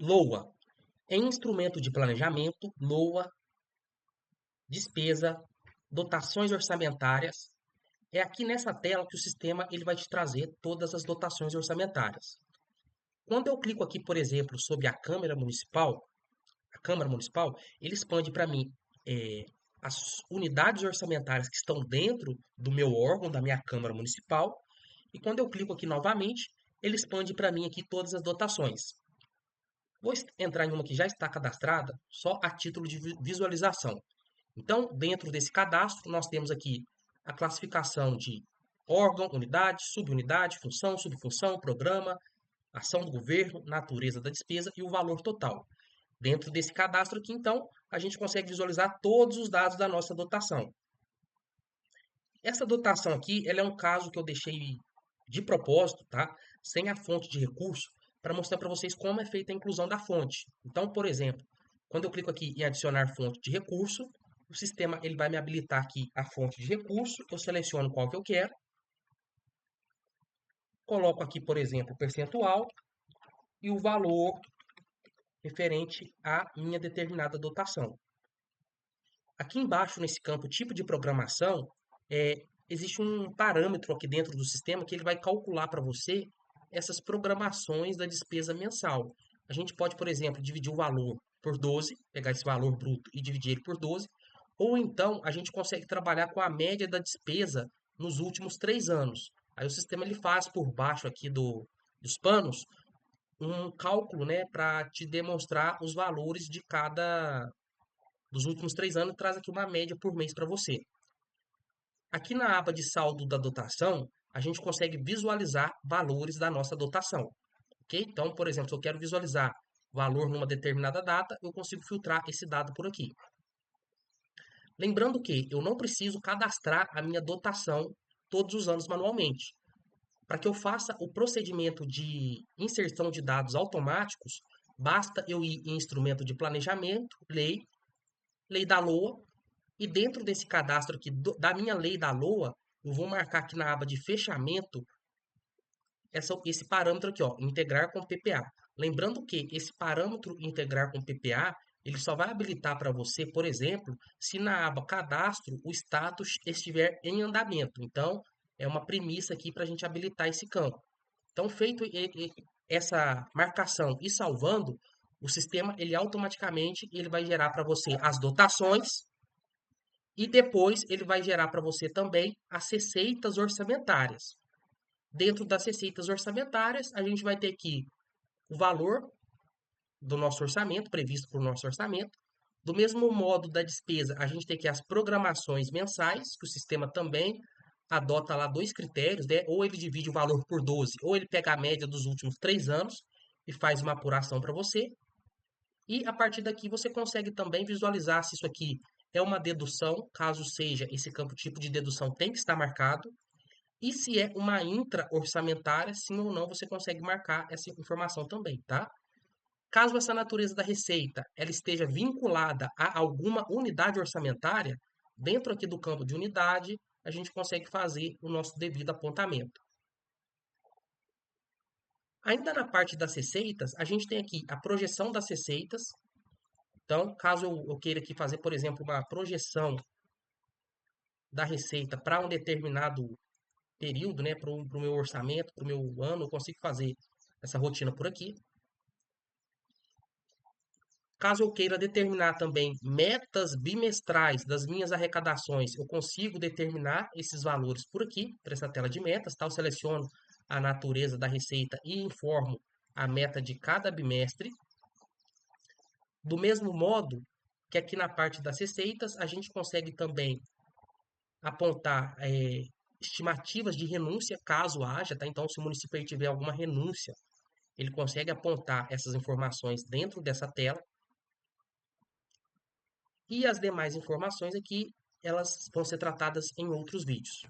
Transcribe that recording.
LOA, em instrumento de planejamento, LOA, despesa, dotações orçamentárias. É aqui nessa tela que o sistema ele vai te trazer todas as dotações orçamentárias. Quando eu clico aqui, por exemplo, sobre a Câmara Municipal, ele expande para mim eh, as unidades orçamentárias que estão dentro do meu órgão, da minha Câmara Municipal. E quando eu clico aqui novamente, ele expande para mim aqui todas as dotações. Vou entrar em uma que já está cadastrada, só a título de visualização. Então, dentro desse cadastro, nós temos aqui a classificação de órgão, unidade, subunidade, função, subfunção, programa, ação do governo, natureza da despesa e o valor total. Dentro desse cadastro aqui, então, a gente consegue visualizar todos os dados da nossa dotação. Essa dotação aqui, ela é um caso que eu deixei de propósito, tá? Sem a fonte de recurso, para mostrar para vocês como é feita a inclusão da fonte. Então, por exemplo, quando eu clico aqui em adicionar fonte de recurso, o sistema ele vai me habilitar aqui a fonte de recurso, eu seleciono qual que eu quero, coloco aqui, por exemplo, o percentual e o valor referente à minha determinada dotação. Aqui embaixo, nesse campo tipo de programação, existe um parâmetro aqui dentro do sistema que ele vai calcular para você essas programações da despesa mensal. A gente pode, por exemplo, dividir o valor por 12, pegar esse valor bruto e dividir ele por 12, ou então a gente consegue trabalhar com a média da despesa nos últimos 3 anos. Aí o sistema ele faz por baixo aqui dos panos um cálculo, né, para te demonstrar os valores de cada dos últimos 3 anos, traz aqui uma média por mês para você. Aqui na aba de saldo da dotação, a gente consegue visualizar valores da nossa dotação, ok? Então, por exemplo, se eu quero visualizar valor numa determinada data, eu consigo filtrar esse dado por aqui. Lembrando que eu não preciso cadastrar a minha dotação todos os anos manualmente. Para que eu faça o procedimento de inserção de dados automáticos, basta eu ir em instrumento de planejamento, lei da LOA, e dentro desse cadastro aqui da minha lei da LOA, eu vou marcar aqui na aba de fechamento esse parâmetro aqui, ó, integrar com PPA. Lembrando que esse parâmetro integrar com PPA, ele só vai habilitar para você, por exemplo, se na aba cadastro o status estiver em andamento. Então, é uma premissa aqui para a gente habilitar esse campo. Então, feito essa marcação e salvando, o sistema ele automaticamente ele vai gerar para você as dotações e depois ele vai gerar para você também as receitas orçamentárias. Dentro das receitas orçamentárias, a gente vai ter aqui o valor do nosso orçamento, previsto para o nosso orçamento. Do mesmo modo da despesa, a gente tem aqui as programações mensais, que o sistema também adota lá dois critérios, né? Ou ele divide o valor por 12, ou ele pega a média dos últimos 3 anos e faz uma apuração para você. E a partir daqui você consegue também visualizar se isso aqui é uma dedução, caso seja esse campo tipo de dedução tem que estar marcado. E se é uma intra-orçamentária, sim ou não, você consegue marcar essa informação também, tá? Caso essa natureza da receita ela esteja vinculada a alguma unidade orçamentária, dentro aqui do campo de unidade, a gente consegue fazer o nosso devido apontamento. Ainda na parte das receitas, a gente tem aqui a projeção das receitas. Então, caso eu queira aqui fazer, por exemplo, uma projeção da receita para um determinado período, né, para o meu orçamento, para o meu ano, eu consigo fazer essa rotina por aqui. Caso eu queira determinar também metas bimestrais das minhas arrecadações, eu consigo determinar esses valores por aqui, para essa tela de metas, tá? Eu seleciono a natureza da receita e informo a meta de cada bimestre. Do mesmo modo que aqui na parte das receitas, a gente consegue também apontar estimativas de renúncia, caso haja, tá? Então, se o município aí tiver alguma renúncia, ele consegue apontar essas informações dentro dessa tela. E as demais informações aqui, elas vão ser tratadas em outros vídeos.